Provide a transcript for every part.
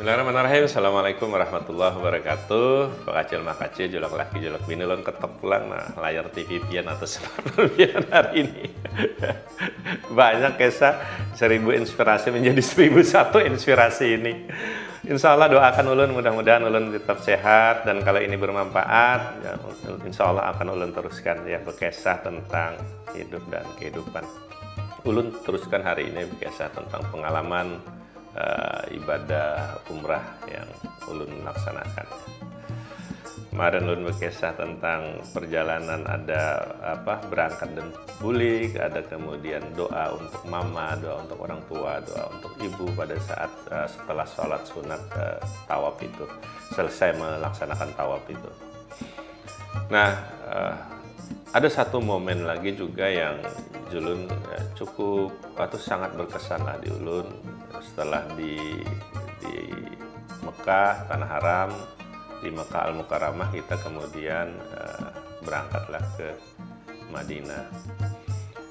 Bismillahirrahmanirrahim. Assalamualaikum warahmatullahi wabarakatuh. Pakacil makacil, jolok laki, jolok bini, lon ketok pulang. Nah, layar TV pian atau smartphone pian hari ini. Banyak kisah 1000 inspirasi menjadi 1001 inspirasi ini. Insya Allah doakan ulun, mudah-mudahan ulun tetap sehat. Dan kalau ini bermanfaat, ya, insya Allah akan ulun teruskan ya berkisah tentang hidup dan kehidupan. Ulun teruskan hari ini berkisah tentang pengalaman ibadah umrah yang ulun laksanakan. Kemarin ulun berkisah tentang perjalanan, ada berangkat dan bulik, ada kemudian doa untuk mama, doa untuk orang tua, doa untuk ibu pada saat setelah sholat sunat tawaf itu, selesai melaksanakan tawaf itu. Nah, ada satu momen lagi juga yang ulun cukup atau sangat berkesan lah di ulun setelah di Mekah, Tanah Haram, di Mekah Al-Mukarramah kita kemudian berangkatlah ke Madinah.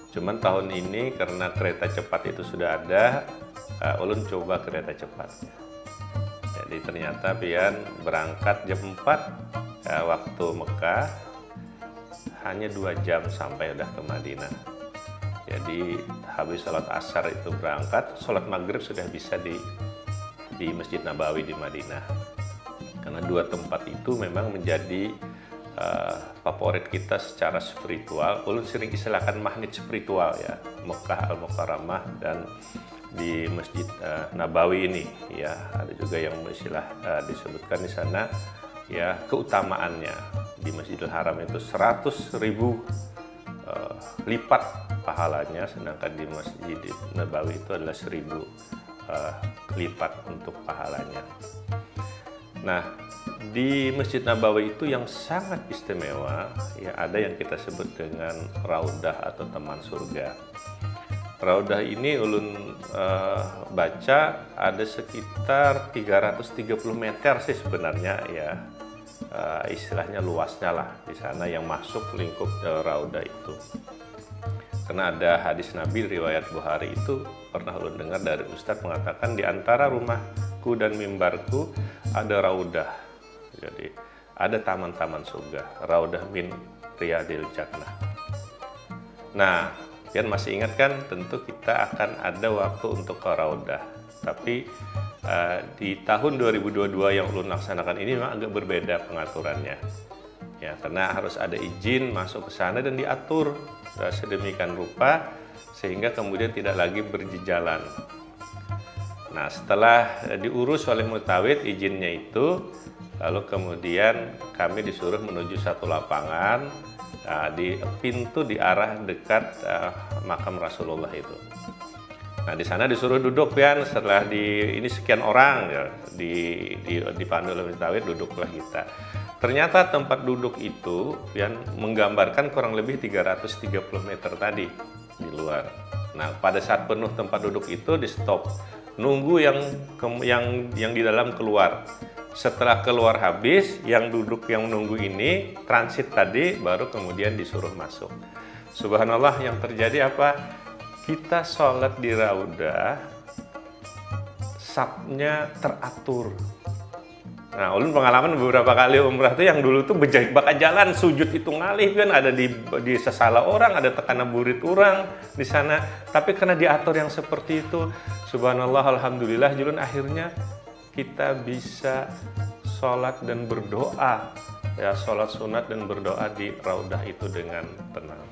Cuman tahun ini karena kereta cepat itu sudah ada, ulun coba kereta cepat. Jadi ternyata pian berangkat jam 4 waktu Mekah, hanya 2 jam sampai udah ke Madinah. Jadi habis sholat asar itu berangkat, sholat maghrib sudah bisa di Masjid Nabawi di Madinah. Karena dua tempat itu memang menjadi favorit kita secara spiritual. Ulun sering istilahkan magnet spiritual ya, Mekah Al-Mukarramah dan di Masjid Nabawi ini ya. Ada juga yang disebutkan di sana ya keutamaannya. Di Masjidil Haram itu 100.000 lipat pahalanya, sedangkan di Masjid Nabawi itu adalah 1000 lipat untuk pahalanya. Nah, di Masjid Nabawi itu yang sangat istimewa ya, ada yang kita sebut dengan Raudah atau Taman Surga. Raudah ini ulun baca ada sekitar 330 meter sih sebenarnya ya. Istilahnya luasnya lah di sana yang masuk lingkup Raudah itu. Karena ada hadis Nabi riwayat Bukhari itu pernah ulun dengar dari Ustadz mengatakan di antara rumahku dan mimbarku ada Raudah. Jadi ada taman-taman surga, Raudah min riyadil jannah. Nah, kalian masih ingat kan, tentu kita akan ada waktu untuk ke Raudah. Tapi di tahun 2022 yang ulun laksanakan ini memang agak berbeda pengaturannya. Ya, karena harus ada izin masuk ke sana dan diatur sedemikian rupa sehingga kemudian tidak lagi berjejalan. Nah, setelah diurus oleh mutawid izinnya itu, lalu kemudian kami disuruh menuju satu lapangan di pintu di arah dekat makam Rasulullah itu. Nah, di sana disuruh duduk ya, setelah ini sekian orang ya, dipandu oleh mutawid, duduklah kita. Ternyata tempat duduk itu yang menggambarkan kurang lebih 330 meter tadi di luar. Nah, pada saat penuh tempat duduk itu di stop, nunggu yang di dalam keluar. Setelah keluar habis, yang duduk yang menunggu ini transit tadi baru kemudian disuruh masuk. Subhanallah, yang terjadi apa? Kita sholat di Raudah, safnya teratur. Nah, ulun pengalaman beberapa kali umrah tuh yang dulu tuh bejak baka jalan sujud itu ngalih kan, ada di sesala orang, ada tekanan burit orang di sana. Tapi karena diatur yang seperti itu, subhanallah, alhamdulillah, julun akhirnya kita bisa sholat dan berdoa ya, sholat sunat dan berdoa di Raudah itu dengan tenang.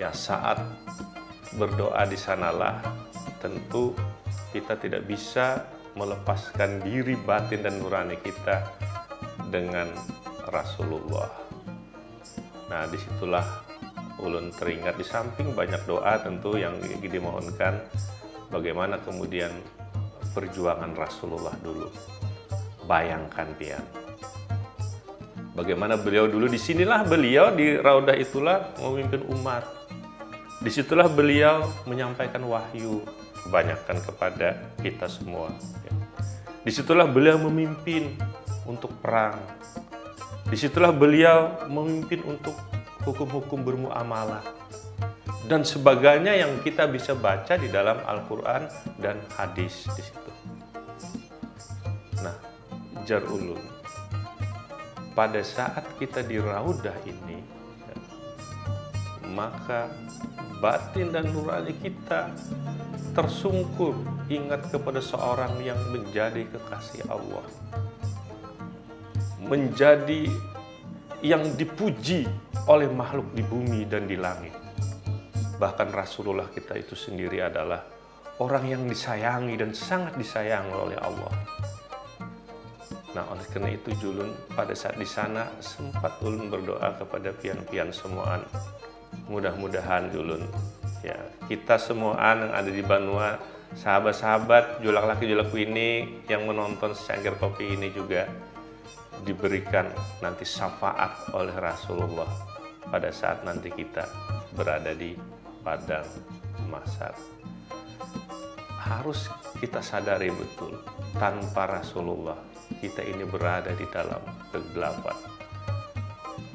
Ya, saat berdoa di sanalah tentu kita tidak bisa melepaskan diri batin dan nurani kita dengan Rasulullah. Nah, disitulah ulun teringat, di samping banyak doa tentu yang dimohonkan, bagaimana kemudian perjuangan Rasulullah dulu. Bayangkan pian, bagaimana beliau dulu, disinilah beliau di Raudah itulah memimpin umat. Disitulah beliau menyampaikan wahyu kebanyakan kepada kita semua. Disitulah beliau memimpin untuk perang. Disitulah beliau memimpin untuk hukum-hukum bermuamalah dan sebagainya yang kita bisa baca di dalam Al-Quran dan hadis di situ. jar ulun, pada saat kita di raudah ini, maka batin dan nurani kita tersungkur ingat kepada seorang yang menjadi kekasih Allah, menjadi yang dipuji oleh makhluk di bumi dan di langit. Bahkan Rasulullah kita itu sendiri adalah orang yang disayangi dan sangat disayangi oleh Allah. Nah, oleh karena itu Julun pada saat di sana sempat ulun berdoa kepada pian-pian semuaan. Mudah-mudahan Julun, ya, kita semuaan yang ada di Banua, sahabat-sahabat julak laki julak ini yang menonton secangkir kopi ini juga diberikan nanti syafaat oleh Rasulullah pada saat nanti kita berada di padang mahsyar. Harus kita sadari betul, tanpa Rasulullah kita ini berada di dalam kegelapan.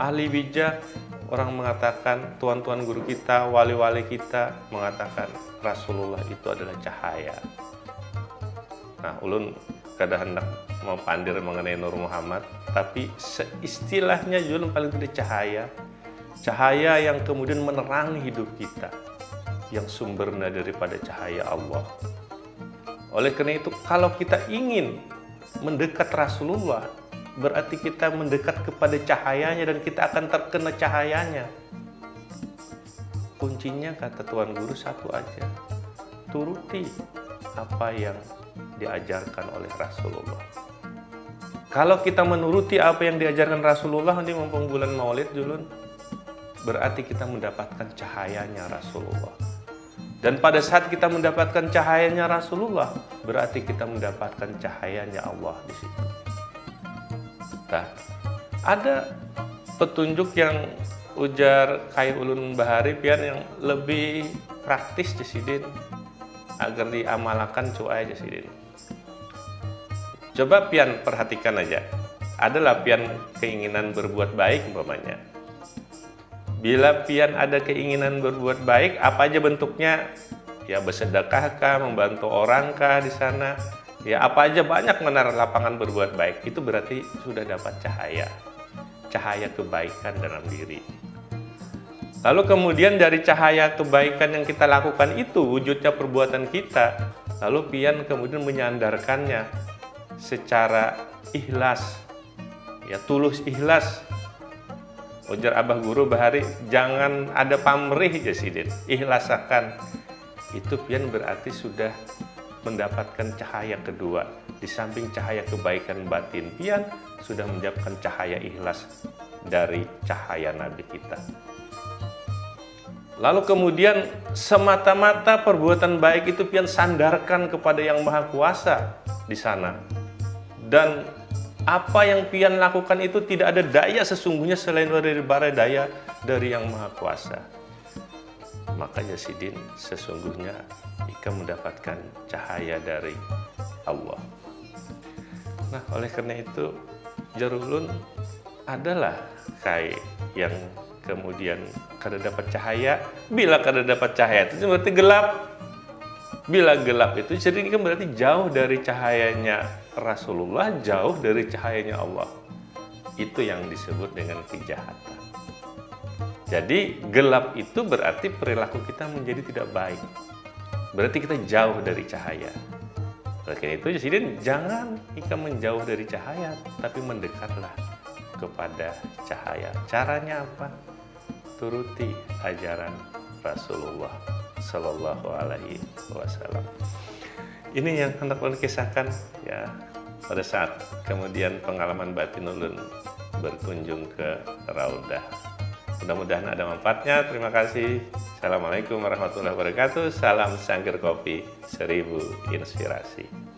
Ahli bijak, orang mengatakan, tuan-tuan guru kita, wali-wali kita mengatakan Rasulullah itu adalah cahaya. Nah, ulun kada hendak mau pandir mengenai Nur Muhammad, tapi seistilahnya ulun paling tidak cahaya. Cahaya yang kemudian menerangi hidup kita, yang sumbernya daripada cahaya Allah. Oleh karena itu, kalau kita ingin mendekat Rasulullah, berarti kita mendekat kepada cahayanya dan kita akan terkena cahayanya. Kuncinya kata Tuan Guru satu aja, turuti apa yang diajarkan oleh Rasulullah. Kalau kita menuruti apa yang diajarkan Rasulullah nanti mumpung bulan Maulid Julun, berarti kita mendapatkan cahayanya Rasulullah. Dan pada saat kita mendapatkan cahayanya Rasulullah, berarti kita mendapatkan cahayanya Allah di situ. Nah, ada petunjuk yang ujar Kai Ulun Bahari pian yang lebih praktis Jasidin agar diamalkan cuai Jasidin. Coba pian perhatikan aja. Adalah pian keinginan berbuat baik umpamanya. Bila pian ada keinginan berbuat baik, apa aja bentuknya? Ya bersedekah kah, membantu orang kah di sana? Ya apa aja banyak menaruh lapangan berbuat baik. Itu berarti sudah dapat cahaya. Cahaya kebaikan dalam diri. Lalu kemudian dari cahaya kebaikan yang kita lakukan itu, wujudnya perbuatan kita. Lalu pian kemudian menyandarkannya secara ikhlas. Ya tulus ikhlas. Ujar Abah Guru Bahari, jangan ada pamrih Jasidin, ikhlasakan. Itu pian berarti sudah mendapatkan cahaya kedua. Di samping cahaya kebaikan batin, pian sudah mendapatkan cahaya ikhlas dari cahaya Nabi kita. Lalu kemudian semata-mata perbuatan baik itu pian sandarkan kepada Yang Maha Kuasa di sana. Dan apa yang pian lakukan itu tidak ada daya sesungguhnya selain daripada daya dari Yang Maha Kuasa. Maka Jasidin sesungguhnya jika mendapatkan cahaya dari Allah. Nah, oleh karena itu Jarulun adalah kai yang kemudian kada dapat cahaya. Bila kada dapat cahaya itu berarti gelap. Bila gelap itu jadi kan berarti jauh dari cahayanya Rasulullah, jauh dari cahayanya Allah. Itu yang disebut dengan kejahatan. Jadi gelap itu berarti perilaku kita menjadi tidak baik. Berarti kita jauh dari cahaya. Oleh karena itu Jasidin jangan jika menjauh dari cahaya, tapi mendekatlah kepada cahaya. Caranya apa? Turuti ajaran Rasulullah Sallallahu Alaihi Wasallam. Ini yang hendak ulun kisahkan ya pada saat kemudian pengalaman batin ulun berkunjung ke Raudah. Mudah-mudahan ada manfaatnya. Terima kasih. Assalamualaikum warahmatullahi wabarakatuh. Salam Sangkir Kopi 1000 Inspirasi.